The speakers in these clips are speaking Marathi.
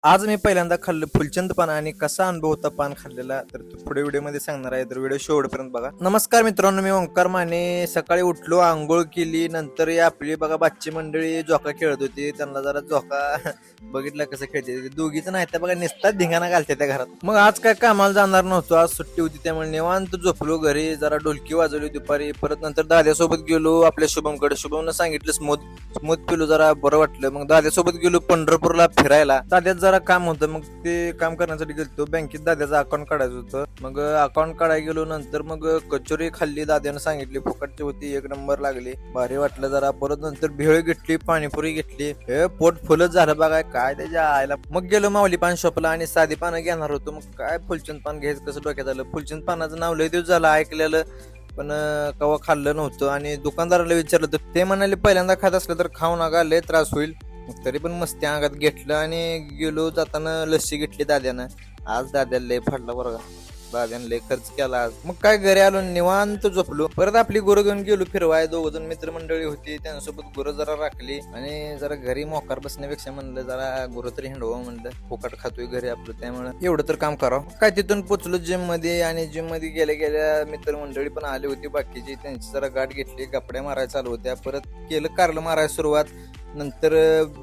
आज मी पहिल्यांदा खाल्लं फुलचंद पान आणि कसा अनुभव होता पान खाल्लेला तर तो पुढे व्हिडिओमध्ये सांगणार आहे. तर व्हिडिओ शेवटपर्यंत बघा. नमस्कार मित्रांनो, मी ओंकार माने. सकाळी उठलो, आंघोळ केली, नंतर आपली बघा बाच्ची मंडळी झोका खेळत होती. त्यांना जरा झोका बघितलं कसं खेळते, दोघीच नाही तर बघा निसतात धिंगाणा घालते त्या घरात. मग आज काय कामाला जाणार नव्हतो, आज सुट्टी होती त्यामुळे निवांत झोपलो घरी. जरा ढोलकी वाजवली दुपारी. परत नंतर दाद्यासोबत गेलो आपल्या शुभमकडे. शुभमनं सांगितलं स्मूथ पिलो, जरा बरं वाटलं. मग दाद्यासोबत गेलो पंढरपूरला फिरायला. दाद्यात जरा काम होतं, मग ते काम करण्यासाठी गेलो बँकेत. दाद्याचं अकाउंट काढायचं होतं, मग अकाउंट काढायला गेलो. नंतर मग कचोरी खाल्ली, दाद्यानं सांगितली फुकटची होती, एक नंबर लागली, भारी वाटलं जरा. परत नंतर भेळ घेतली, पाणीपुरी घेतली. हे पोट फुलच झालं बघा काय त्याच्या आयला. मग गेलो माऊली पान शॉपला आणि साधी पानं घेणार होतो. मग काय फुलचंद पान घ्यायचं कसं डोक्यात आलं. फुलचंद पानाचं नाव लय दिवस झालं ऐकलेलं, पण कवा खाल्लं नव्हतं. आणि दुकानदाराला विचारलं तर ते म्हणाले पहिल्यांदा खात असलं तर खाऊ नका, लय त्रास होईल. तरी पण मस्ती अंगात घेतलं आणि गेलो. जाताना लस्सी घेतली दाद्यानं. आज दाद्याला लय फाडला बरं का, दाद्यानं लय खर्च केला आज. मग काय घरी आलो निवांत झोपलो. परत आपली गुरं घेऊन गेलो फिरवाय. 2 जण मित्रमंडळी होती, त्यांच्यासोबत गुरं जरा राखली आणि जरा घरी मोकार बसण्यापेक्षा म्हणलं जरा गुरं तरी हिंडवा, म्हणलं फुकट खातोय घरी आपलं, त्यामुळे एवढं तर काम करावं. काय तिथून पोचलो जिम मध्ये आणि जिम मध्ये गेल्या गेल्या मित्रमंडळी पण आली होती बाकीची, त्यांची जरा गाठ घेतली, गपड्या मारायला चालू होत्या. परत केलं कारलं मारायला सुरुवात. नंतर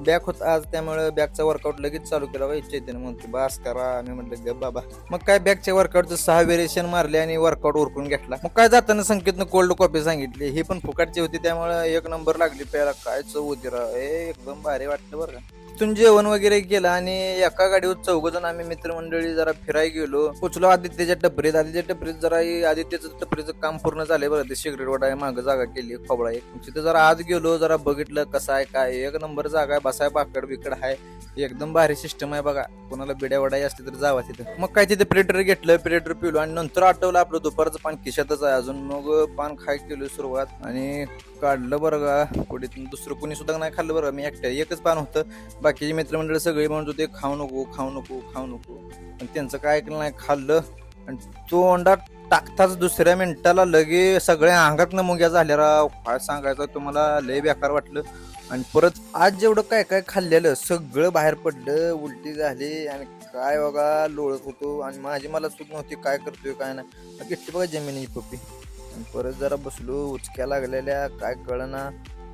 बॅक होत आज, त्यामुळे बॅकचा वर्कआउट लगेच चालू केला. इच्छा म्हणतो बास करा, मी म्हटलं ग बाबा. मग काय बॅकच्या वर्कआउटचं 6 व्हेरिएशन मारले आणि वर्कआउट उरकून घेतला. मग काय जाताना संकेतनं कोल्ड कॉफी सांगितली, ही पण फुकटची होती त्यामुळे 1 नंबर लागली प्यायला. काय चव होती राव, एकदम भारी वाटलं बरं का. तिथून जेवण वगैरे केलं आणि एका गाडीवर 4 जण आम्ही मित्रमंडळी जरा फिरायला गेलो. पोचलो आदित्यच्या टपरीत. आदित्यच्या टपरीत जरा आदित्यचं टपरीचं काम पूर्ण झालंय बरं. ते सिगरेट वाटाय मागं जागा केली खोबळा एक. तिथं जरा आज गेलो, जरा बघितलं कसं आहे काय. 1 नंबर जागा आहे, बसाय बाकड बिकड आहे, एकदम भारी सिस्टम आहे बघा. कोणाला बिड्या वडाई असते तर जावा तिथं. मग काय तिथे प्लेटर घेतलं, प्लेटर पिलो आणि नंतर आठवलं आपलं दुपारचं पान खिशातच आहे अजून. मग पान खाय केलं सुरुवात आणि काढलं बरं का. पुढे दुसरं कोणी सुद्धा नाही खाल्लं बरं, मी एकच पान होतं. बाकीचे मित्रमंडळ सगळे म्हणत होते खाऊ नको खाऊ नको खाऊ नको, पण त्यांचं काय ऐकलं नाही, खाल्लं. आणि तोंडात टाकताच दुसऱ्या मिनिटाला लगे सगळ्या अंगात मुंग्या झाल्या राव. काय सांगायचं तुम्हाला, लय बेकार वाटलं. आणि परत आज जेवढं काय काय खाल्लेलं सगळं बाहेर पडलं, उलटी झाली आणि काय बघा लोळत होतो. आणि माझी मला सुद्धा नव्हती काय करतोय काय नाही. घेतली बघा जमिनीची पप्पी. आणि परत जरा बसलो, उचक्या लागलेल्या काय कळना.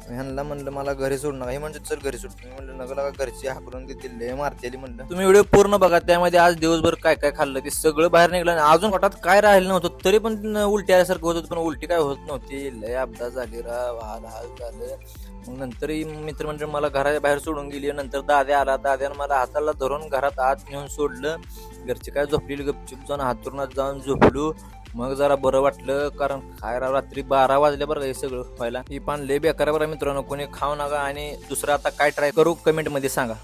ह्यांना म्हणलं मला घरी सोड नका, हे म्हणजे चल घरी सोडतो. म्हणलं नका लागा, घरची हाकलून देतील, लय मारतेली म्हणलं. तुम्ही व्हिडिओ पूर्ण बघा, त्यामध्ये आज दिवसभर काय काय खाल्लं ते सगळं बाहेर निघलं आणि अजून पोटात काय राहिलं नव्हतं, तरी पण उलटी आल्यासारखं होत होतं. पण उलटी काय होत नव्हती, लय अपघात झाली राव, हाल झालं. मग नंतर मित्रमंडळ मला घराच्या बाहेर सोडून गेली. नंतर दाद्या आला, दाद्यानं मला हाताला धरून घरात आत नेऊन सोडलं. घरची काय झोपलेली, गपचूप जाऊन हातरुणात जाऊन झोपलो. मग जरा बरं वाटलं, कारण काय रात्री 12 वाजल्या बरं हे सगळं व्हायला. ही पान लय बेकार बरं मित्रांनो, कोणी खाऊ नका. आणि दुसरं आता काय ट्राय करू कमेंट मध्ये सांगा.